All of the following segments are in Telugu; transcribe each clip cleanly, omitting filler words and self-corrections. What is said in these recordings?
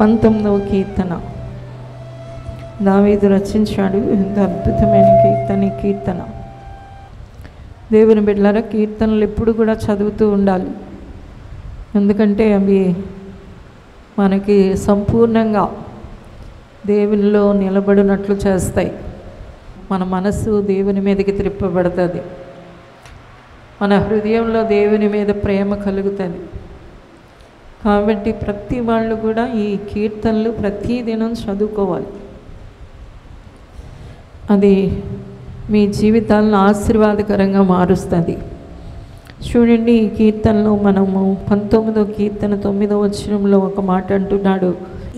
19వ కీర్తన దావీదు రచించాడు. ఎంత అద్భుతమైన కీర్తన. దేవుని బిడ్డలారా, కీర్తనలు ఎప్పుడు కూడా చదువుతూ ఉండాలి. ఎందుకంటే అవి మనకి సంపూర్ణంగా దేవునిలో నిలబడినట్లు చేస్తాయి. మన మనసు దేవుని మీదకి త్రిప్పబడుతుంది. మన హృదయంలో దేవుని మీద ప్రేమ కలుగుతుంది. కాబట్టి ప్రతి వాళ్ళు కూడా ఈ కీర్తనలు ప్రతిదినం చదువుకోవాలి. అది మీ జీవితాలను ఆశీర్వాదకరంగా మారుస్తుంది. చూడండి, ఈ కీర్తనలో మనము 19వ కీర్తన 9వ వచనంలో ఒక మాట అంటున్నాడు.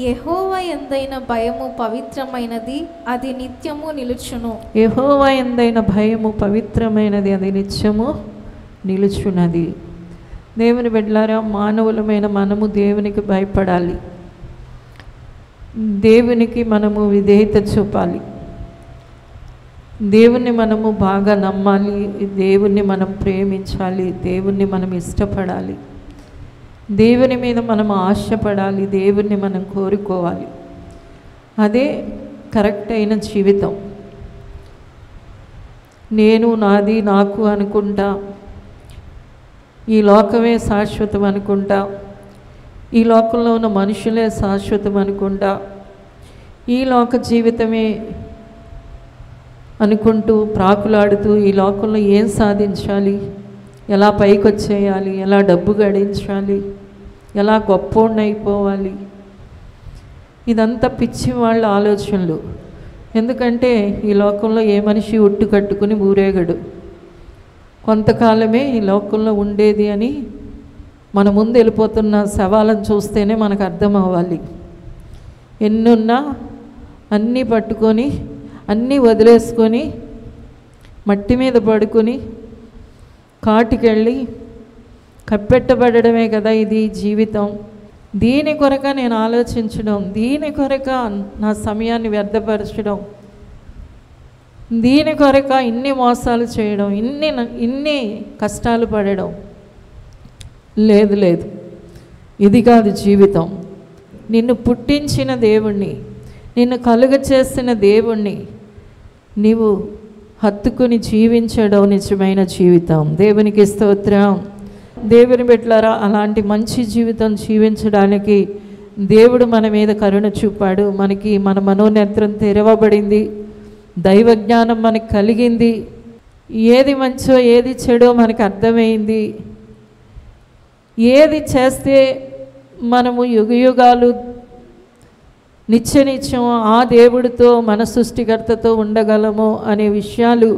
యెహోవా యందైన భయము పవిత్రమైనది, అది నిత్యము నిలుచును. యెహోవా యందైన భయము పవిత్రమైనది, అది నిత్యము నిలుచున్నది. దేవుని బిడ్డలారా, మానవులమైన మనము దేవునికి భయపడాలి. దేవునికి మనము విధేయత చూపాలి. దేవుణ్ణి మనము బాగా నమ్మాలి. దేవుణ్ణి మనం ప్రేమించాలి. దేవుణ్ణి మనం ఇష్టపడాలి. దేవుని మీద మనం ఆశపడాలి. దేవుణ్ణి మనం కోరుకోవాలి. అదే కరెక్ట్ అయిన జీవితం. నేను, నాది, నాకు అనుకుంటా, ఈ లోకమే శాశ్వతం అనుకుంటా, ఈ లోకంలో ఉన్న మనుషులే శాశ్వతం అనుకుంటా, ఈ లోక జీవితమే అనుకుంటూ ప్రాకులాడుతూ ఈ లోకంలో ఏం సాధించాలి, ఎలా పైకి వచ్చేయాలి, ఎలా డబ్బు గడించాలి, ఎలా గొప్పోడిని అయిపోవాలి, ఇదంతా పిచ్చి వాళ్ళ ఆలోచనలు. ఎందుకంటే ఈ లోకంలో ఏ మనిషి ఉట్టు కట్టుకుని ఊరేగడు. కొంతకాలమే ఈ లోకంలో ఉండేది అని మన ముందు వెళ్ళిపోతున్న శవాలను చూస్తేనే మనకు అర్థం అవ్వాలి. ఎన్నున్నా అన్నీ పట్టుకొని అన్నీ వదిలేసుకొని మట్టి మీద పడుకొని కాటికెళ్ళి కప్పెట్టబడమే కదా ఇది జీవితం. దీని కొరక నేను ఆలోచించడం, దీని కొరక నా సమయాన్ని వ్యర్థపరచడం, దీని కొరక ఇన్ని మోసాలు చేయడం, ఇన్ని కష్టాలు పడడం లేదు. ఇది కాదు జీవితం. నిన్ను పుట్టించిన దేవుణ్ణి, నిన్ను కలుగ చేసిన దేవుణ్ణి నీవు హత్తుకుని జీవించడం నిజమైన జీవితం. దేవునికి స్తోత్రం. దేవుని బిడ్డలారా, అలాంటి మంచి జీవితం జీవించడానికి దేవుడు మన మీద కరుణ చూపాడు. మనకి మన మనోనేత్రం తెరవబడింది. దైవ జ్ఞానం మనకు కలిగింది. ఏది మంచో ఏది చెడో మనకు అర్థమైంది. ఏది చేస్తే మనము యుగయుగాలు నిత్యం ఆ దేవుడితో, మన సృష్టికర్తతో ఉండగలము అనే విషయాలు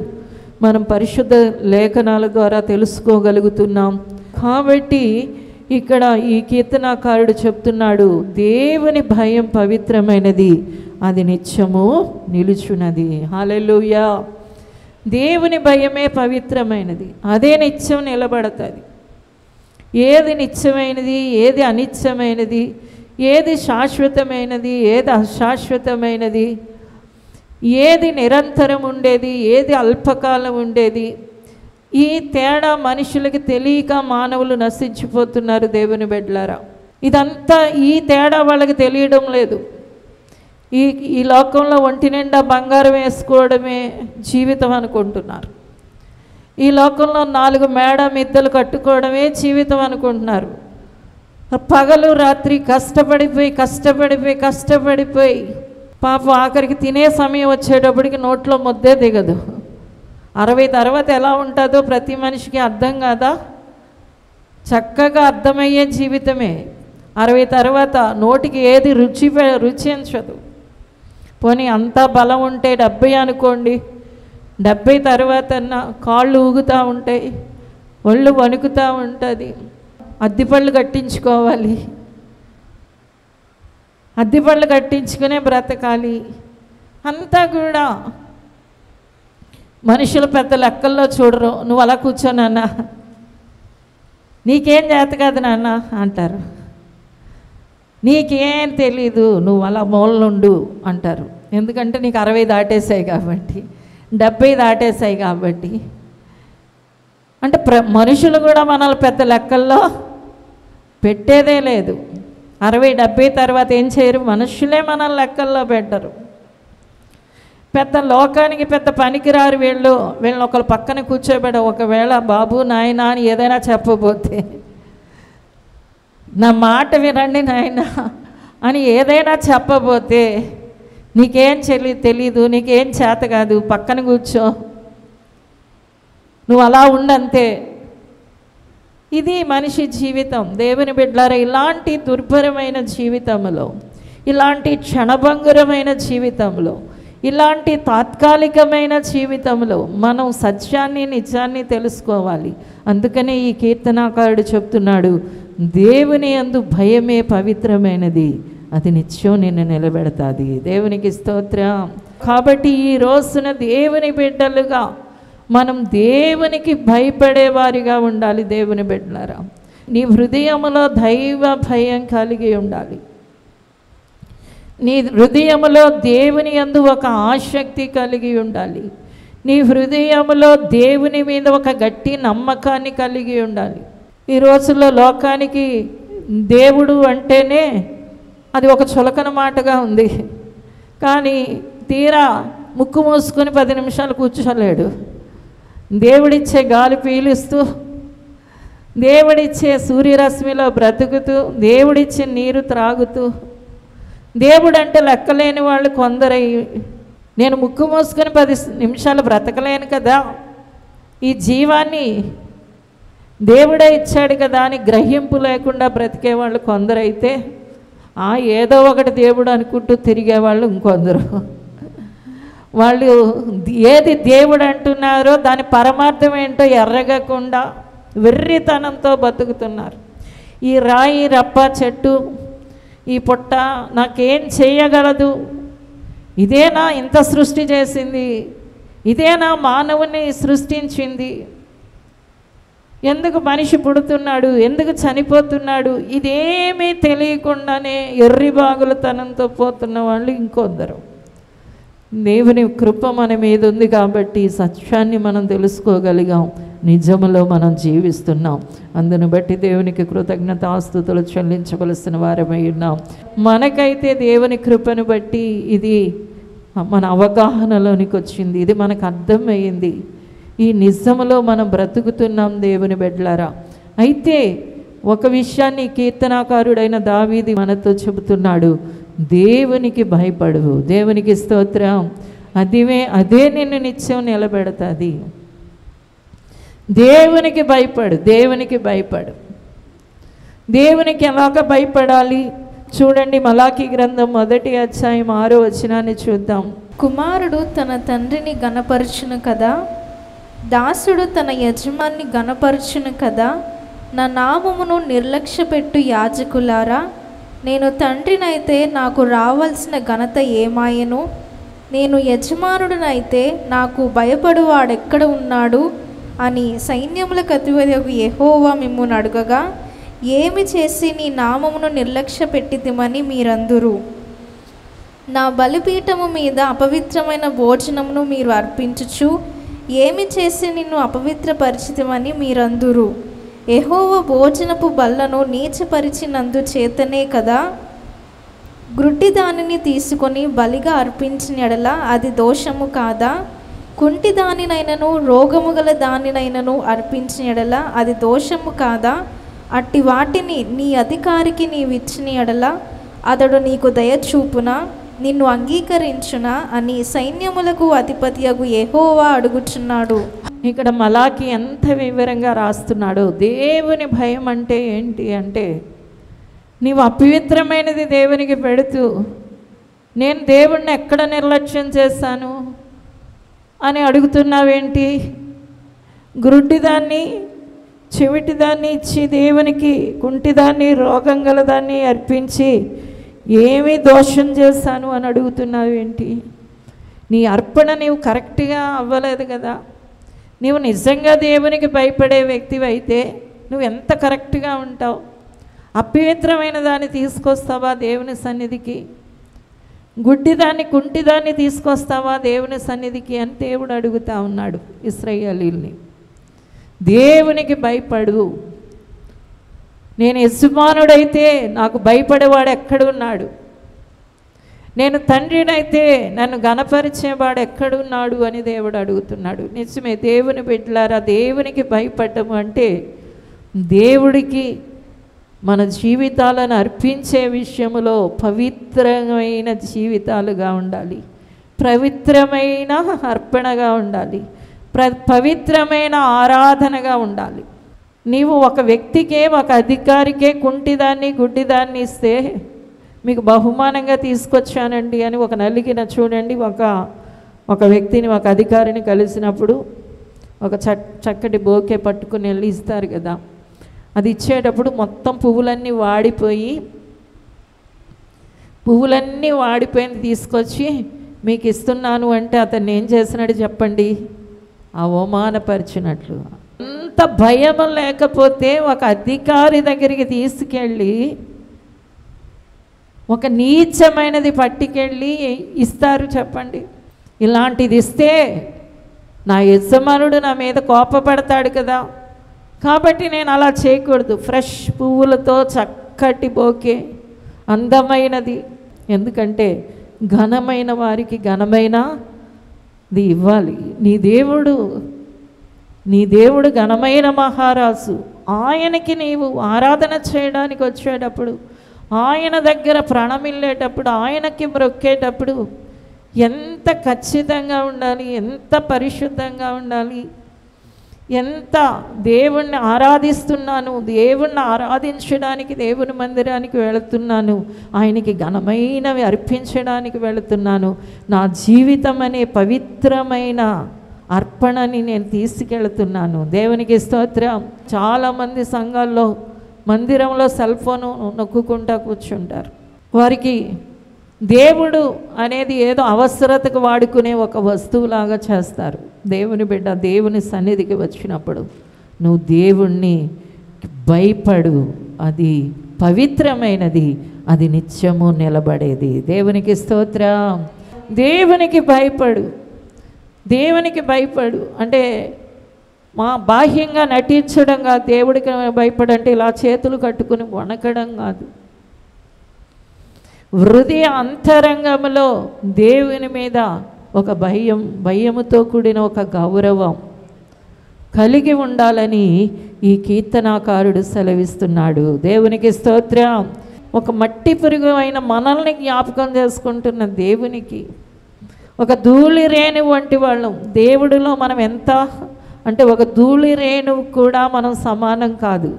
మనం పరిశుద్ధ లేఖనాల ద్వారా తెలుసుకోగలుగుతున్నాం. కాబట్టి ఇక్కడ ఈ కీర్తనాకారుడు చెప్తున్నాడు, దేవుని భయం పవిత్రమైనది, అది నిత్యము నిలుచున్నది. హల్లెలూయా. దేవుని భయమే పవిత్రమైనది, అదే నిత్యం నిలబడతాది. ఏది నిత్యమైనది, ఏది అనిత్యమైనది, ఏది శాశ్వతమైనది, ఏది అశాశ్వతమైనది, ఏది నిరంతరం ఉండేది, ఏది అల్పకాలం ఉండేది, ఈ తేడా మనుషులకి తెలియక మానవులు నశించిపోతున్నారు. దేవుని బిడ్డలారా, ఇదంతా ఈ తేడా వాళ్ళకి తెలియడం లేదు. ఈ లోకంలో ఒంటి నిండా బంగారం వేసుకోవడమే జీవితం అనుకుంటున్నారు. ఈ లోకంలో 4 మేడ మిద్దెలు కట్టుకోవడమే జీవితం అనుకుంటున్నారు. పగలు రాత్రి కష్టపడిపోయి పాపం ఆఖరికి తినే సమయం వచ్చేటప్పటికి నోట్లో ముద్దే దిగదు. 60 తర్వాత ఎలా ఉంటుందో ప్రతి మనిషికి అర్థం కాదా? చక్కగా అర్థమయ్యే జీవితమే 60 తర్వాత. నోటికి ఏది రుచించదు. పోనీ అంతా బలం ఉంటే 70 అనుకోండి. 70 తర్వాత కాళ్ళు ఊగుతూ ఉంటాయి, ఒళ్ళు వణుకుతూ ఉంటుంది. అద్దిపళ్ళు కట్టించుకోవాలి, అద్దిపళ్ళు కట్టించుకునే బ్రతకాలి. అంతా కూడా మనుషులు పెద్ద లెక్కల్లో చూడరు. నువ్వు అలా కూర్చో నాన్న, నీకేం చేత కాదు నాన్న అంటారు. నీకేం తెలీదు, నువ్వు అలా మూలనుండు అంటారు. ఎందుకంటే నీకు 60 దాటేసాయి కాబట్టి, 70 దాటేసాయి కాబట్టి. అంటే మనుషులు కూడా మనల్ని పెద్ద లెక్కల్లో పెట్టేదే లేదు. 60-70 తర్వాత ఏం చేయరు, మనుషులే మనల్ని లెక్కల్లో పెట్టరు. పెద్ద లోకానికి పెద్ద పనికిరారు వీళ్ళని ఒకరు పక్కన కూర్చోబెట్ట, ఒకవేళ బాబు నాయనా అని ఏదైనా చెప్పబోతే, నా మాట వినండి నాయన అని ఏదైనా చెప్పబోతే, నీకేం తెలీదు, నీకేం చేత కాదు, పక్కన కూర్చో, నువ్వు అలా ఉండంతే. ఇది మనిషి జీవితం. దేవుని బిడ్డలారా, ఇలాంటి దుర్భరమైన జీవితంలో, ఇలాంటి క్షణభంగురమైన జీవితంలో, ఇలాంటి తాత్కాలికమైన జీవితంలో మనం సత్యాన్ని నిజాన్ని తెలుసుకోవాలి. అందుకనే ఈ కీర్తనాకారుడు చెప్తున్నాడు, దేవుని యందు భయమే పవిత్రమైనది, అది నిత్యం నిన్ను నిలబెడతాది. దేవునికి స్తోత్రం. కాబట్టి ఈ రోజున దేవుని బిడ్డలుగా మనం దేవునికి భయపడేవారిగా ఉండాలి. దేవుని బిడ్డలారా, నీ హృదయములో దైవ భయం కలిగి ఉండాలి. నీ హృదయములో దేవుని యందు ఒక ఆసక్తి కలిగి ఉండాలి. నీ హృదయములో దేవుని మీద ఒక గట్టి నమ్మకాన్ని కలిగి ఉండాలి. ఈ రోజుల్లో లోకానికి దేవుడు అంటేనే అది ఒక చులకన మాటగా ఉంది. కానీ తీరా ముక్కు మూసుకొని 10 నిమిషాలు కూర్చోలేడు. దేవుడిచ్చే గాలి పీలుస్తూ, దేవుడిచ్చే సూర్యరశ్మిలో బ్రతుకుతూ, దేవుడిచ్చే నీరు త్రాగుతూ, దేవుడు అంటే లెక్కలేని వాళ్ళు కొందరై, నేను ముక్కు మూసుకొని 10 నిమిషాలు బ్రతకలేను కదా, ఈ జీవాన్ని దేవుడే ఇచ్చాడు కదా అని గ్రహింపు లేకుండా బ్రతికేవాళ్ళు కొందరైతే, ఏదో ఒకటి దేవుడు అనుకుంటూ తిరిగేవాళ్ళు ఇంకొందరు. వాళ్ళు ఏది దేవుడు అంటున్నారో దాని పరమార్థం ఏంటో ఎర్రగకుండా వెర్రితనంతో బతుకుతున్నారు. ఈ రాయి రప్ప చెట్టు, ఈ పుట్ట నాకేం చేయగలదు, ఇదేనా ఇంత సృష్టి చేసింది, ఇదేనా మానవుని సృష్టించింది, ఎందుకు మనిషి పుడుతున్నాడు, ఎందుకు చనిపోతున్నాడు, ఇదేమీ తెలియకుండానే ఎర్రిబాగులతనంతో పోతున్న వాళ్ళు ఇంకొందరు. దేవుని కృప మన మీద ఉంది కాబట్టి సత్యాన్ని మనం తెలుసుకోగలిగాం, నిజములో మనం జీవిస్తున్నాం. అందును బట్టి దేవునికి కృతజ్ఞతాస్తుతులు చెల్లించవలసిన వారమై ఉన్నాం. మనకైతే దేవుని కృపను బట్టి ఇది మన అవగాహనలోనికి వచ్చింది, ఇది మనకు అర్థమయ్యింది, ఈ నిజములో మనం బ్రతుకుతున్నాం దేవుని బిడ్డలారా. అయితే ఒక విషయాన్ని కీర్తనాకారుడైన దావీదు మనతో చెబుతున్నాడు, దేవునికి భయపడు. దేవునికి స్తోత్రం. అదే నిన్ను నిత్యం నిలబెడతాది. దేవునికి భయపడు, దేవునికి భయపడు. దేవునికి ఎలాగ భయపడాలి చూడండి. మలాకీ గ్రంథం 1వ అధ్యాయం 6వ వచనాన్ని చూద్దాం. కుమారుడు తన తండ్రిని గణపరచును కదా, దాసుడు తన యజమాన్ని గణపరచును కదా. నా నామమును నిర్లక్ష్యపెట్టు యాజకులారా, నేను తండ్రినైతే నాకు రావాల్సిన ఘనత ఏమాయను? నేను యజమానుడినైతే నాకు భయపడువాడెక్కడ ఉన్నాడు అని సైన్యములకు అధిపతియగు యెహోవా మిమ్మును అడుగగా, ఏమి చేసి నీ నామమును నిర్లక్ష్య పెట్టితిమని మీరందురు? నా బలిపీఠము మీద అపవిత్రమైన భోజనమును మీరు అర్పించుచు, ఏమి చేసి నిన్ను అపవిత్రపరిచితిమని మీరందురు? యెహోవా భోజనపు బల్లను నీచపరిచినందు చేతనే కదా. గ్రుడ్డి దానిని తీసుకొని బలిగా అర్పించిన ఎడల అది దోషము కాదా? కుంటి దానినైనను రోగము గల దానినైనను అర్పించిన ఎడల అది దోషము కాదా? అట్టి వాటిని నీ అధికారికి నీవిచ్చిన ఎడల అతడు నీకు దయచూపునా, నిన్ను అంగీకరించునా అని సైన్యములకు అధిపతియగు యెహోవా అడుగుచున్నాడు. ఇక్కడ మలాకి ఎంత వివరంగా రాస్తున్నాడో. దేవుని భయం అంటే ఏంటి అంటే, నీవు అపవిత్రమైనది దేవునికి పెడుతూ, నేను దేవుణ్ణి ఎక్కడ నిర్లక్ష్యం చేశాను అని అడుగుతున్నావేంటి? గ్రుడ్డిదాన్ని చెవిటిదాన్ని ఇచ్చి దేవునికి కుంటిదాన్ని రోగం గలదాన్ని అర్పించి ఏమి దోషం చేశాను అని అడుగుతున్నావేంటి? నీ అర్పణ నీవు కరెక్ట్గా అవ్వలేదు కదా. నీవు నిజంగా దేవునికి భయపడే వ్యక్తివి అయితే నువ్వు ఎంత కరెక్ట్గా ఉంటావు? అపవిత్రమైన దాన్ని తీసుకొస్తావా దేవుని సన్నిధికి? గుడ్డిదాన్ని కుంటిదాన్ని తీసుకొస్తావా దేవుని సన్నిధికి అని దేవుడు అడుగుతా ఉన్నాడు ఇశ్రాయేలీయుల్ని. దేవునికి భయపడు. నేను యజమానుడైతే నాకు భయపడేవాడు ఎక్కడున్నాడు? నేను తండ్రినైతే నన్ను గణపరిచేవాడు ఎక్కడున్నాడు అని దేవుడు అడుగుతున్నాడు. నిజమే, దేవుని బిడ్డలారా, దేవునికి భయపడము అంటే దేవుడికి మన జీవితాలను అర్పించే విషయంలో పవిత్రమైన జీవితాలుగా ఉండాలి, పవిత్రమైన అర్పణగా ఉండాలి, పవిత్రమైన ఆరాధనగా ఉండాలి. నీవు ఒక వ్యక్తికే, ఒక అధికారికే కుంటిదాన్ని గుడ్డిదాన్ని ఇస్తే మీకు బహుమానంగా తీసుకొచ్చానండి అని ఒక నలిగిన చూడండి, ఒక వ్యక్తిని, ఒక అధికారిని కలిసినప్పుడు ఒక చక్కటి బోకే పట్టుకుని వెళ్ళి ఇస్తారు కదా. అది ఇచ్చేటప్పుడు మొత్తం పువ్వులన్నీ వాడిపోయింది తీసుకొచ్చి మీకు ఇస్తున్నాను అంటే అతన్ని ఏం చేసినాడు చెప్పండి? అవమానపరిచినట్లు. అంత భయం లేకపోతే ఒక అధికారి దగ్గరికి తీసుకెళ్ళి ఒక నీచమైనది పట్టుకెళ్ళి ఇస్తారు చెప్పండి? ఇలాంటిది ఇస్తే నా యజమానుడు నా మీద కోపపడతాడు కదా, కాబట్టి నేను అలా చేయకూడదు. ఫ్రెష్ పువ్వులతో చక్కటి బోకే, అందమైనది. ఎందుకంటే ఘనమైన వారికి ఘనమైనది ఇవ్వాలి. నీ దేవుడు ఘనమైన మహారాజు. ఆయనకి నీవు ఆరాధన చేయడానికి వచ్చేటప్పుడు, ఆయన దగ్గర ప్రణమిల్లేటప్పుడు, ఆయనకి మొక్కేటప్పుడు ఎంత ఖచ్చితంగా ఉండాలి, ఎంత పరిశుద్ధంగా ఉండాలి, ఎంత దేవుణ్ణి ఆరాధిస్తున్నాను, దేవుణ్ణి ఆరాధించడానికి దేవుని మందిరానికి వెళుతున్నాను, ఆయనకి ఘనమైనవి అర్పించడానికి వెళుతున్నాను, నా జీవితం అనే పవిత్రమైన అర్పణని నేను తీసుకెళ్తున్నాను. దేవునికి స్తోత్రం. చాలామంది సంఘాల్లో మందిరంలో సెల్ ఫోను నొక్కుకుంటా కూర్చుంటారు. వారికి దేవుడు అనేది ఏదో అవసరతకు వాడుకునే ఒక వస్తువులాగా చేస్తారు. దేవుని బిడ్డ దేవుని సన్నిధికి వచ్చినప్పుడు నువ్వు దేవుణ్ణి భయపడు, అది పవిత్రమైనది, అది నిత్యము నిలబడేది. దేవునికి స్తోత్రం. దేవునికి భయపడు, దేవునికి భయపడు. అంటే బాహ్యంగా నటించడం కాదు. దేవుడికి భయపడంటే ఇలా చేతులు కట్టుకుని వణకడం కాదు. హృదయ అంతరంగంలో దేవుని మీద ఒక భయముతో కూడిన ఒక గౌరవం కలిగి ఉండాలని ఈ కీర్తనాకారుడు సెలవిస్తున్నాడు. దేవునికి స్తోత్రం. ఒక మట్టి పురుగు అయిన మనల్ని జ్ఞాపకం చేసుకుంటున్న దేవునికి, ఒక ధూళి రేణువు వంటి వాళ్ళం. దేవుడిలో మనం ఎంత అంటే ఒక ధూళి రేణువు కూడా మనం సమానం కాదు.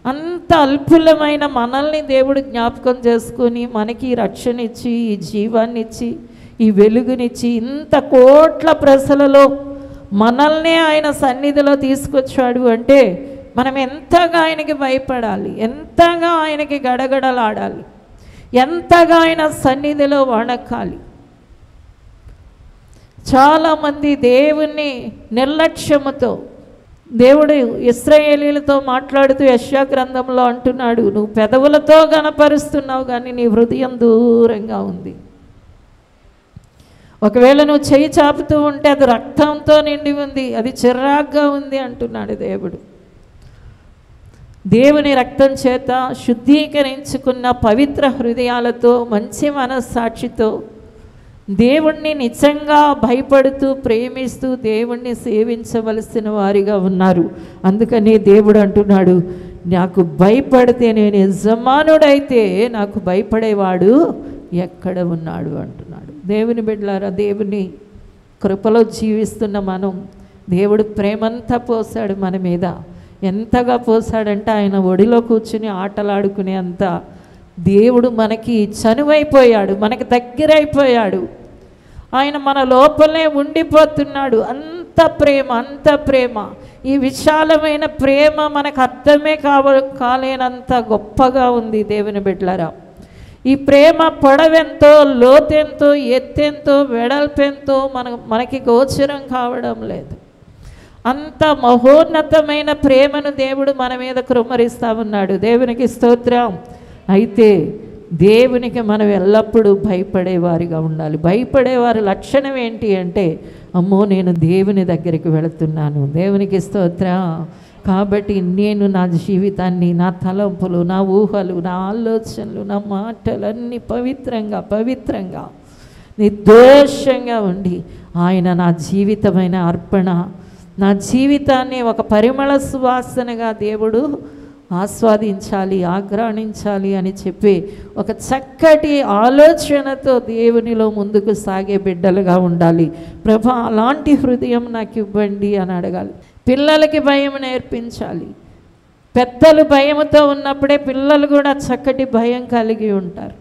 అంత అల్పులమైన మనల్ని దేవుడు జ్ఞాపకం చేసుకొని మనకి రక్షణ ఇచ్చి, ఈ జీవాన్ని ఇచ్చి, ఈ వెలుగునిచ్చి, ఇంత కోట్ల ప్రజలలో మనల్నే ఆయన సన్నిధిలో తీసుకొచ్చాడు అంటే మనం ఎంతగా ఆయనకి భయపడాలి, ఎంతగా ఆయనకి గడగడలాడాలి, ఎంతగా ఆయన సన్నిధిలో వణకాలి. చాలామంది దేవుణ్ణి నిర్లక్ష్యముతో, దేవుడు ఇశ్రాయేలీలతో మాట్లాడుతూ యెషయా గ్రంథంలో అంటున్నాడు, నువ్వు పెదవులతో గణపరుస్తున్నావు కానీ నీ హృదయం దూరంగా ఉంది. ఒకవేళ నువ్వు చెయ్యి చాపుతూ ఉంటే అది రక్తంతో నిండి ఉంది, అది చిరాగ్గా ఉంది అంటున్నాడు దేవుడు. దేవుని రక్తం చేత శుద్ధీకరించుకున్న పవిత్ర హృదయాలతో, మంచి మనస్సాక్షితో దేవుణ్ణి నిజంగా భయపడుతూ ప్రేమిస్తూ దేవుణ్ణి సేవించవలసిన వారిగా ఉన్నారు. అందుకని దేవుడు అంటున్నాడు, నాకు భయపడితే, నేను యజమానుడైతే నాకు భయపడేవాడు ఎక్కడ ఉన్నాడు అంటున్నాడు. దేవుని బిడ్డలారా, దేవుని కృపలో జీవిస్తున్న మనం, దేవుడు ప్రేమంతా పోసాడు మన మీద. ఎంతగా పోసాడంటే ఆయన ఒడిలో కూర్చుని ఆటలాడుకునే అంత దేవుడు మనకి చనువైపోయాడు, మనకి దగ్గరైపోయాడు. ఆయన మన లోపలే ఉండిపోతున్నాడు. అంత ప్రేమ, అంత ప్రేమ. ఈ విశాలమైన ప్రేమ మనకు అర్థమే కాలేనంత గొప్పగా ఉంది దేవుని బిడ్డలారా. ఈ ప్రేమ పొడవెంతో, లోతెంతో, ఎత్తెంతో, వెడల్పెంతో మనకి గోచరం కావడం లేదు. అంత మహోన్నతమైన ప్రేమను దేవుడు మన మీద కృమ్మరిస్తూ ఉన్నాడు. దేవునికి స్తోత్రం. అయితే దేవునికి మనం ఎల్లప్పుడూ భయపడేవారిగా ఉండాలి. భయపడేవారి లక్షణం ఏంటి అంటే, అమ్మో నేను దేవుని దగ్గరికి వెళుతున్నాను. దేవునికి స్తోత్రం. కాబట్టి నేను నా జీవితాన్ని, నా తలంపులు, నా ఊహలు, నా ఆలోచనలు, నా మాటలన్నీ పవిత్రంగా నిర్దోషంగా ఉండి ఆయన నా జీవితమైన అర్పణ, నా జీవితాన్ని ఒక పరిమళ సువాసనగా దేవుడు ఆస్వాదించాలి, ఆగ్రాణించాలి అని చెప్పి ఒక చక్కటి ఆలోచనతో దేవునిలో ముందుకు సాగే బిడ్డలుగా ఉండాలి. ప్రభా, అలాంటి హృదయం నాకు ఇవ్వండి అని అడగాలి. పిల్లలకి భయం నేర్పించాలి. పెద్దలు భయంతో ఉన్నప్పుడే పిల్లలు కూడా చక్కటి భయం కలిగి ఉంటారు.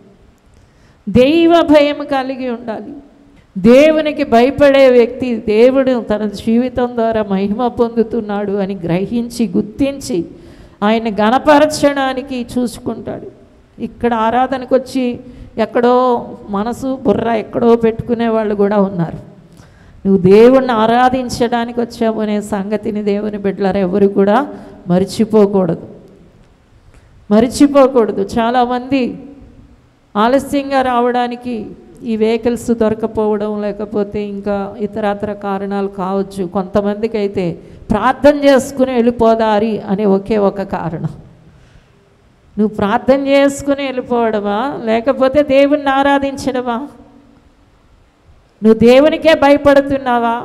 దైవ భయం కలిగి ఉండాలి. దేవునికి భయపడే వ్యక్తి దేవుడు తన జీవితం ద్వారా మహిమ పొందుతున్నాడు అని గ్రహించి, గుర్తించి ఆయన గణపరచడానికి చూసుకుంటాడు. ఇక్కడ ఆరాధనకు వచ్చి ఎక్కడో మనసు బుర్ర ఎక్కడో పెట్టుకునే వాళ్ళు కూడా ఉన్నారు. నువ్వు దేవుణ్ణి ఆరాధించడానికి వచ్చావు అనే సంగతిని దేవుని బిడ్డలారా ఎవరు కూడా మర్చిపోకూడదు. చాలామంది ఆలస్యంగా రావడానికి ఈ వెహికల్స్ దొరకపోవడం, లేకపోతే ఇంకా ఇతరత్ర కారణాలు కావచ్చు. కొంతమందికి అయితే ప్రార్థన చేసుకుని వెళ్ళిపోదారి అనే ఒకే ఒక కారణం. నువ్వు ప్రార్థన చేసుకుని వెళ్ళిపోవడమా, లేకపోతే దేవుణ్ణి ఆరాధించడమా? నువ్వు దేవునికే భయపడుతున్నావా?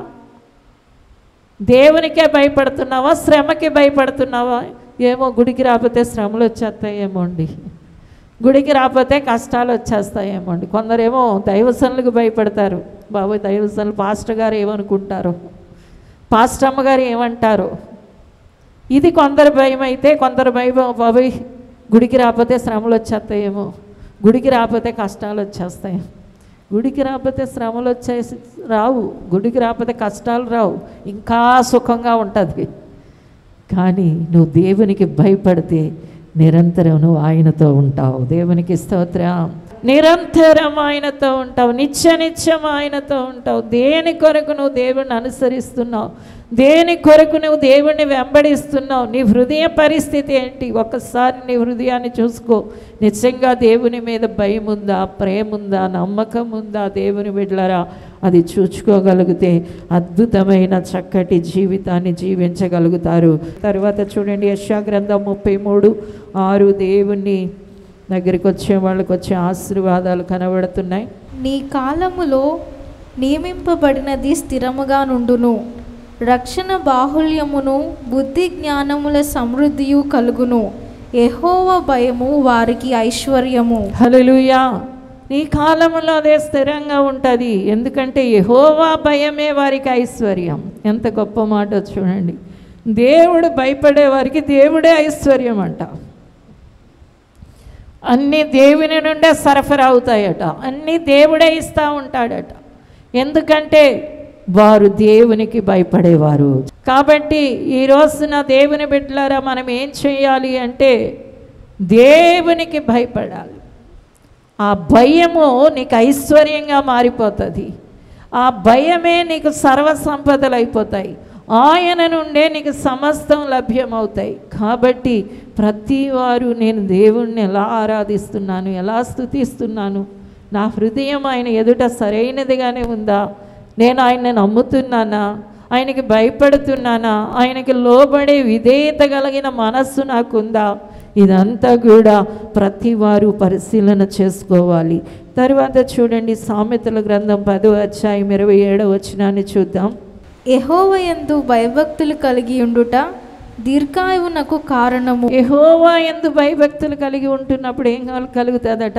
శ్రమకి భయపడుతున్నావా? ఏమో గుడికి రాకపోతే శ్రమలు వచ్చేస్తాయేమో అండి, గుడికి రాకపోతే కష్టాలు వచ్చేస్తాయేమో అండి. కొందరేమో దైవసనులకు భయపడతారు. బాబోయ్, దైవసనులు పాస్టర్ గారు ఏమనుకుంటారో, పాస్టర్ అమ్మగారు ఏమంటారో, ఇది కొందరు భయం. అయితే కొందరు భయం, బాబోయ్ గుడికి రాకపోతే శ్రమలు వచ్చేస్తాయేమో, గుడికి రాకపోతే కష్టాలు వచ్చేస్తాయి. గుడికి రాకపోతే శ్రమలు వచ్చేసి రావు, గుడికి రాకపోతే కష్టాలు రావు, ఇంకా సుఖంగా ఉంటుంది. కానీ నువ్వు దేవునికి భయపడితే నిరంతరం నువ్వు ఆయనతో ఉంటావు. దేవునికి స్తోత్రం. నిరంతరం ఆయనతో ఉంటావు, నిత్యం ఆయనతో ఉంటావు. దేని కొరకు నువ్వు దేవుణ్ణి అనుసరిస్తున్నావు, దేని కొరకు నువ్వు దేవుణ్ణి వెంబడిస్తున్నావు, నీ హృదయ పరిస్థితి ఏంటి? ఒక్కసారి నీ హృదయాన్ని చూసుకో. నిజంగా దేవుని మీద భయం ఉందా, ప్రేమ ఉందా, నమ్మకం ఉందా? దేవుని బిడ్డలారా, అది చూసుకోగలిగితే అద్భుతమైన చక్కటి జీవితాన్ని జీవించగలుగుతారు. తర్వాత చూడండి, యెషయా గ్రంథం 33:6 దేవుని దగ్గరికి వచ్చే వాళ్ళకి వచ్చే ఆశీర్వాదాలు కనబడుతున్నాయి. నీ కాలములో నియమింపబడినది స్థిరముగా నుండును, రక్షణ బాహుళ్యమును బుద్ధి జ్ఞానముల సమృద్ధియు కలుగును, యెహోవా భయము వారికి ఐశ్వర్యము. హల్లెలూయా. నీ కాలంలో అదే స్థిరంగా ఉంటుంది. ఎందుకంటే యెహోవా భయమే వారికి ఐశ్వర్యం. ఎంత గొప్ప మాట చూడండి. దేవుడు భయపడే వారికి దేవుడే ఐశ్వర్యం అంట. అన్నీ దేవుని నుండే సరఫరా అవుతాయట, అన్నీ దేవుడే ఇస్తూ ఉంటాడట. ఎందుకంటే వారు దేవునికి భయపడేవారు. కాబట్టి ఈ రోజున దేవుని బిడ్డలారా, మనం ఏం చేయాలి అంటే దేవునికి భయపడాలి. ఆ భయము నీకు ఐశ్వర్యంగా మారిపోతుంది. ఆ భయమే నీకు సర్వసంపదలు అయిపోతాయి. ఆయన నుండే నీకు సమస్తం లభ్యమవుతాయి. కాబట్టి ప్రతి వారు నేను దేవుణ్ణి ఎలా ఆరాధిస్తున్నాను, ఎలా స్తుతిస్తున్నాను, నా హృదయం ఆయన ఎదుట సరైనదిగానే ఉందా, నేను ఆయన్ని నమ్ముతున్నానా, ఆయనకి భయపడుతున్నానా, ఆయనకి లోబడే విధేయత కలిగిన మనస్సు నాకుందా, ఇదంతా కూడా ప్రతి వారు పరిశీలన చేసుకోవాలి. తర్వాత చూడండి, సామెతల గ్రంథం 10:27 చూద్దాం. యెహోవా యందు భయభక్తులు కలిగి ఉండుట దీర్ఘాయువునకు కారణము. యెహోవా యందు భయభక్తులు కలిగి ఉంటున్నప్పుడు ఏం కలుగుతుందట?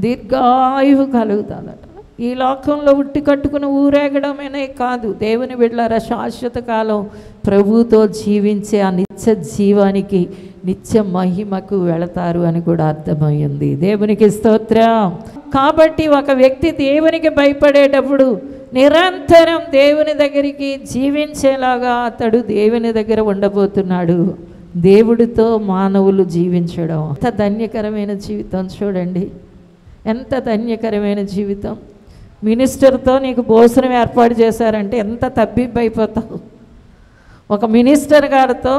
దీర్ఘాయువు కలుగుతుందట. ఈ లోకంలో ఉట్టి కట్టుకుని ఊరేగడమేనే కాదు, దేవుని బిడ్డలారా, శాశ్వత కాలం ప్రభువుతో జీవించే ఆ నిత్య జీవానికి, నిత్య మహిమకు వెళతారు అని కూడా అర్థమైంది. దేవునికి స్తోత్రం. కాబట్టి ఒక వ్యక్తి దేవునికి భయపడేటప్పుడు నిరంతరం దేవుని దగ్గరికి జీవించేలాగా అతడు దేవుని దగ్గర ఉండబోతున్నాడు. దేవుడితో మానవులు జీవించడం ఎంత ధన్యకరమైన జీవితం చూడండి, ఎంత ధన్యకరమైన జీవితం. మినిస్టర్తో నీకు భోజనం ఏర్పాటు చేశారంటే ఎంత తబ్బిబ్బైపోతావు. ఒక మినిస్టర్ గారితో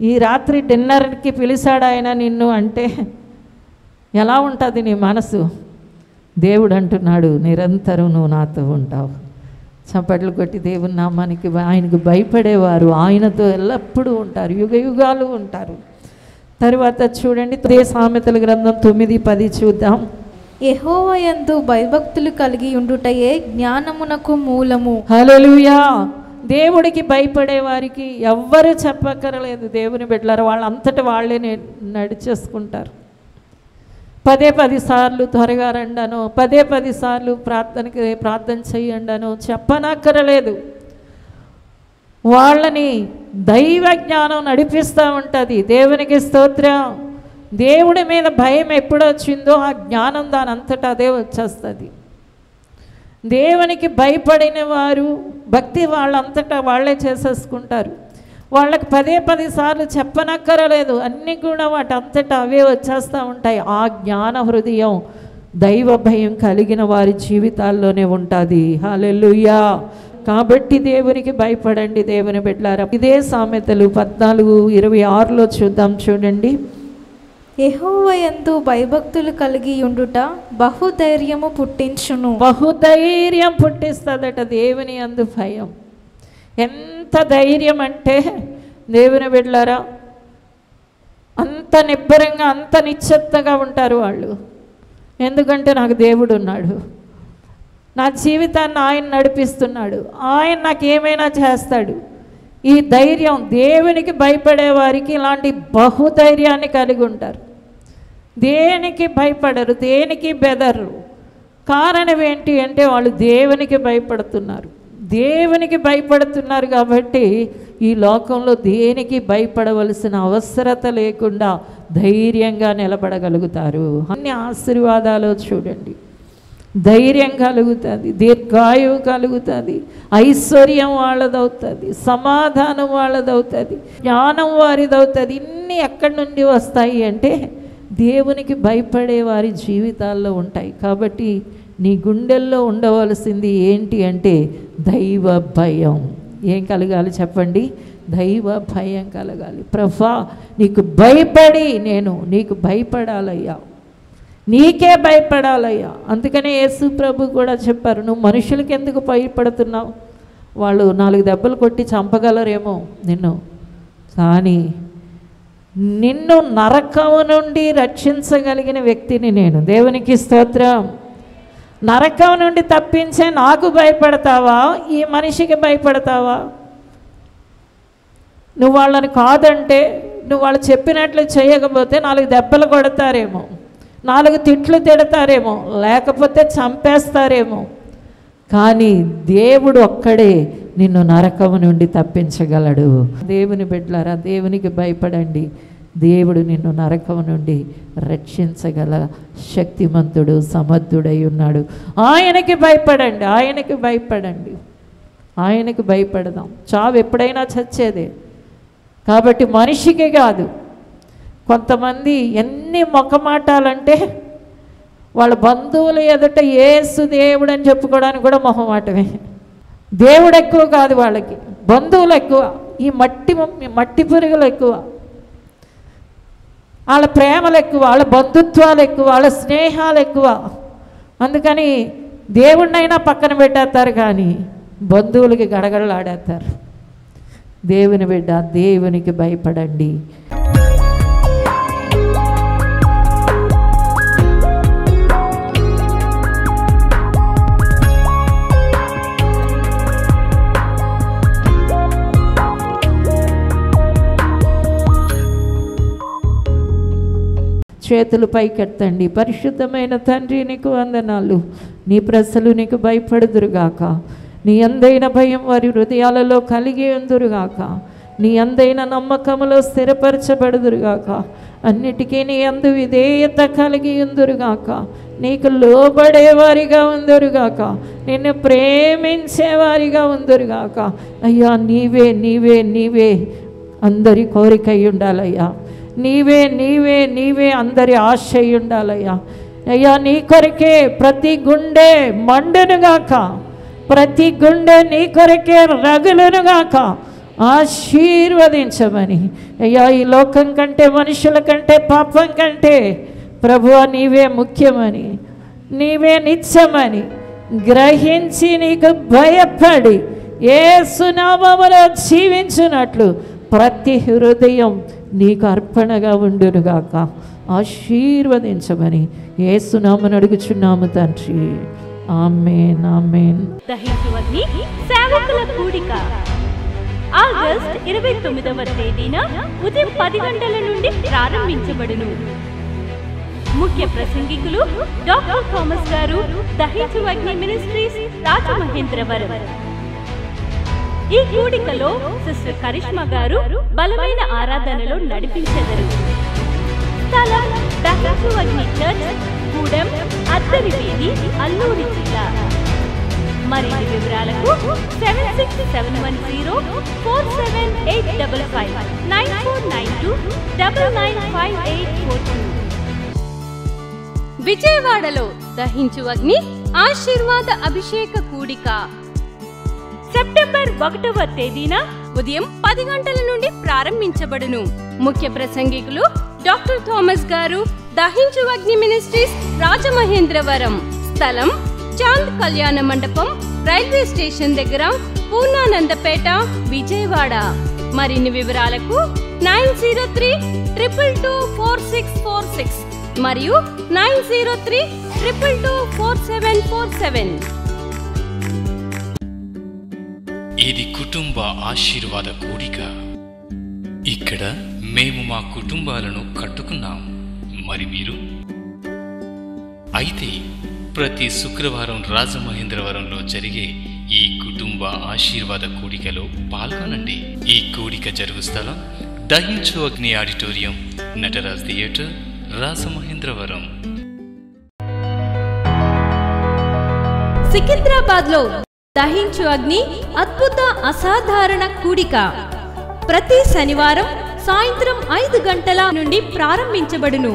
ఈ రాత్రి డిన్నర్కి పిలిచాడు ఆయన నిన్ను అంటే ఎలా ఉంటుంది నీ మనసు? దేవుడు అంటున్నాడు, నిరంతరం నువ్వు నాతో ఉంటావు. చప్పట్లు కొట్టి దేవుని నామానికి ఆయనకు భయపడేవారు ఆయనతో ఎల్లప్పుడూ ఉంటారు, యుగ యుగాలు ఉంటారు. తర్వాత చూడండి అదే సామెతల గ్రంథం 9:10 చూద్దాం. యెహోవాయందు భయభక్తులు కలిగి ఉండుటయే జ్ఞానమునకు మూలము. హల్లెలూయా. దేవుడికి భయపడే వారికి ఎవ్వరు చెప్పక్కరలేదు. దేవుని బిడ్డలారా, వాళ్ళంతట వాళ్ళే నడిచేసుకుంటారు. 10 సార్లు త్వరగా రండాను, 10 సార్లు ప్రార్థన చెయ్యండాను చెప్పనక్కరలేదు. వాళ్ళని దైవ జ్ఞానం నడిపిస్తూ ఉంటుంది. దేవునికి స్తోత్రం. దేవుడి మీద భయం ఎప్పుడొచ్చిందో ఆ జ్ఞానం దాని అంతటా అదే వచ్చేస్తుంది. దేవునికి భయపడిన వారు భక్తి వాళ్ళంతటా వాళ్ళే చేసేసుకుంటారు. వాళ్ళకి 10 సార్లు చెప్పనక్కరలేదు, అన్నీ కూడా వాటి అంతటా అవే వచ్చేస్తూ ఉంటాయి. ఆ జ్ఞాన హృదయం దైవ భయం కలిగిన వారి జీవితాల్లోనే ఉంటుంది. హల్లెలూయా. కాబట్టి దేవునికి భయపడండి దేవుని బిడ్డలారా. ఇదే సామెతలు 14:26 చూద్దాం. చూడండి. యెహోవాయందు భయభక్తులు కలిగి ఉండుట బహుధైర్యము పుట్టించును. బహుధైర్యం పుట్టిస్తుందట దేవుని యందు భయం. ఎంత ధైర్యం అంటే దేవుని బిడ్డలారా, అంత నిబ్బరంగా అంత నిశ్చత్తగా ఉంటారు వాళ్ళు. ఎందుకంటే నాకు దేవుడు ఉన్నాడు, నా జీవితాన్ని ఆయన నడిపిస్తున్నాడు, ఆయన నాకు ఏమైనా చేస్తాడు. ఈ ధైర్యం దేవునికి భయపడే వారికి ఇలాంటి బహుధైర్యాన్ని కలిగి ఉంటారు. దేనికి భయపడరు, దేనికి బెదరు. కారణం ఏంటి అంటే వాళ్ళు దేవునికి భయపడుతున్నారు. దేవునికి భయపడుతున్నారు కాబట్టి ఈ లోకంలో దేనికి భయపడవలసిన అవసరత లేకుండా ధైర్యంగా నిలబడగలుగుతారు. అన్ని ఆశీర్వాదాలు చూడండి. ధైర్యం కలుగుతుంది, దీర్ఘాయువు కలుగుతుంది, ఐశ్వర్యం వాళ్ళదవుతుంది, సమాధానం వాళ్ళదవుతుంది, జ్ఞానం వారిదవుతుంది. ఇన్ని ఎక్కడి నుండి వస్తాయి అంటే దేవునికి భయపడే వారి జీవితాల్లో ఉంటాయి. కాబట్టి నీ గుండెల్లో ఉండవలసింది ఏంటి అంటే దైవ భయం. ఏం కలగాలి చెప్పండి? దైవ భయం కలగాలి. ప్రభా, నీకు భయపడి నేను నీకు భయపడాలయ్యా, నీకే భయపడాలయ్యా. అందుకనే యేసు ప్రభు కూడా చెప్పారు, నువ్వు మనుషులకి ఎందుకు భయపడుతున్నావు? వాళ్ళు 4 దెబ్బలు కొట్టి చంపగలరేమో నిన్ను, కానీ నిన్ను నరకము నుండి రక్షించగలిగిన వ్యక్తిని నేను. దేవునికి స్తోత్రం. నరకం నుండి తప్పించే నాకు భయపడతావా? ఈ మనిషికి భయపడతావా? నువ్వు వాళ్ళని కాదంటే, నువ్వు వాళ్ళు చెప్పినట్లు చేయకపోతే 4 దెబ్బలు కొడతారేమో, 4 తిట్లు తిడతారేమో, లేకపోతే చంపేస్తారేమో. కానీ దేవుడు ఒక్కడే నిన్ను నరకము నుండి తప్పించగలడు. దేవుని బిడ్డలారా, దేవునికి భయపడండి. దేవుడు నిన్ను నరకము నుండి రక్షించగల శక్తిమంతుడు, సమర్థుడై ఉన్నాడు. ఆయనకి భయపడండి, ఆయనకి భయపడండి, ఆయనకి భయపడదాం. చావు ఎప్పుడైనా చచ్చేదే. కాబట్టి మనిషికి కాదు. కొంతమంది ఎన్ని మొఖమాటాలంటే వాళ్ళ బంధువులు ఎదుట యేసు దేవుడు అని చెప్పుకోవడానికి కూడా మొహమాటమే. దేవుడు ఎక్కువ కాదు వాళ్ళకి, బంధువులు ఎక్కువ, ఈ మట్టి పురుగులు ఎక్కువ, వాళ్ళ ప్రేమలు ఎక్కువ, వాళ్ళ బంధుత్వాలు ఎక్కువ, వాళ్ళ స్నేహాలు ఎక్కువ. అందుకని దేవుడినైనా పక్కన పెట్టేస్తారు కానీ బంధువులకి గడగడలాడేస్తారు. దేవుని బిడ్డ, దేవునికి భయపడండి. చేతులు పైకెత్తండి. పరిశుద్ధమైన తండ్రి, నీకు వందనాలు. నీ ప్రజలు నీకు భయపడుదురుగాక. నీ అందైన భయం వారి హృదయాలలో కలిగి ఉందురుగాక. నీ అందైన నమ్మకములో స్థిరపరచబడుదురుగాక. అన్నిటికీ నీ అందు విధేయత కలిగి ఉందురుగాక. నీకు లోబడేవారిగా ఉందురుగాక. నిన్ను ప్రేమించేవారిగా ఉందురుగాక. అయ్యా, నీవే నీవే నీవే అందరి కోరిక అయి ఉండాలయ్యా. నీవే నీవే నీవే అందరి ఆశ అయి ఉండాలయ్యా. అయ్యా, నీ కొరకే ప్రతి గుండె మండునుగాక, ప్రతి గుండె నీ కొరకే రగులునుగాక. ఆశీర్వదించమని అయ్యా, ఈ లోకం కంటే, మనుషుల కంటే, పాపం కంటే ప్రభువా నీవే ముఖ్యమని, నీవే నిత్యమని, గ్రహించి నీకు భయపడి యేసు నామములో జీవించున్నట్లు ప్రతి హృదయం నీకు అర్పణగా ఉండునుగాక. ఆశీర్వదించమని యేసు నామమున అడుగుచున్నాము తండ్రి. ఆమేన్, ఆమేన్. దహించు అగ్ని సేవకుల కూడిక ఆగస్ట్ 29వ తేదీన ఉదయం 10 గంటల నుండి ప్రారంభించబడును. ముఖ్య ప్రసంగికులు డాక్టర్ థామస్ గారు, దహించు అగ్ని మినిస్ట్రీస్, రాజమహేంద్రవరం. ఈ కూడికలో సిస్టర్ కరిష్మా గారు బలమైన ఆరాధనలో నడిపించెదరు. స్థలం దహించు అగ్ని చర్చ్, గూడెం, అద్దరి వీధి, అల్లూరి జిల్లా. మరిన్ని వివరాలకు 7671047855 9492995842. విజయవాడలో దహించు అగ్ని ఆశీర్వాద అభిషేక కూడిక సెప్టెంబర్ 1వ తేదీన ఉదయం 10 గంటల నుండి ప్రారంభించబడును. ముఖ్య ప్రసంగికులు డాక్టర్ థామస్ గారు, దహించు అగ్ని మినిస్ట్రీస్, రాజమహేంద్రవరం. స్థలం చాంద్ కళ్యాణ మండపం, రైల్వే స్టేషన్ దగ్గర, పూర్ణానందపేట, విజయవాడ. మరిన్ని వివరాలకు 9032224646 మరియు 9032224747. ఇది కుటుంబ ఆశీర్వాద కూడిక. ఇక్కడ మేము మా కుటుంబాలను కట్టుకున్నాం. మరి మీరు? అయితే ప్రతి శుక్రవారం రాజమహేంద్రవరంలో జరిగే ఈ కుటుంబ ఆశీర్వాద కూడికలో పాల్గొనండి. ఈ కూడిక జరుగు స్థలం దహించు అగ్ని ఆడిటోరియం, నటరాజ్ థియేటర్, రాజమహేంద్రవరం. సికింద్రాబాద్ లో దహించు అగ్ని అద్భుత అసాధారణ కూడిక ప్రతి శనివారం సాయంత్రం 5 గంటల నుండి ప్రారంభించబడును.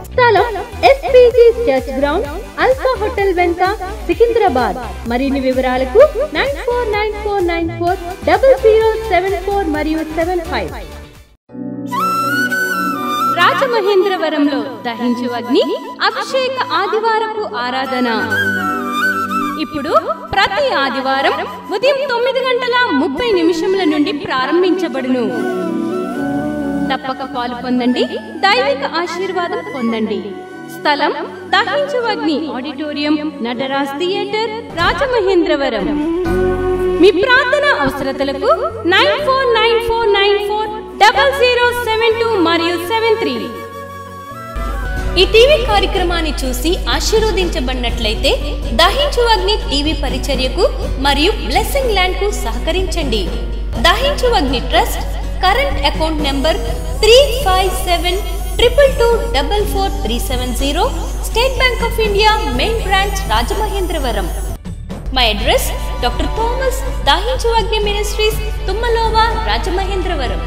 స్థలం SPG church ground, alpha hotel వెనుక, సికింద్రాబాద్. మరిన్ని వివరాలకు 9494940074 మరియు 75. రాజమహేంద్రవరంలో దహించు అగ్ని అభిషేక ఆదివారపు ఆరాధన ఇప్పుడు ప్రతి ఆదివారం ఉదయం 9:30 నుండి ప్రారంభించబడును. తప్పక పాలు పొందండి, దైవిక ఆశీర్వాదం పొందండి. స్థలం దహించు అగ్ని ఆడిటోరియం, నటరాజ్ థియేటర్, రాజమహేంద్రవరం. మీ ప్రార్థన అవసరతలకు 9494940072 మరియు 73. ఈ టీవీ కార్యక్రమాన్ని చూసి ఆశీర్వదించబడినట్లయితే దహించు అగ్ని టీవీ పరిచర్యకు మరియు బ్లెస్సింగ్ ల్యాండ్ కు సహకరించండి. దహించు అగ్ని trust current account number 357222444370, State Bank of India main branch, Rajamahendravaram. My address doctor Thomas, దహించు అగ్ని మినిస్ట్రీస్, తుమ్మలోవా, రాజమహేంద్రవరం.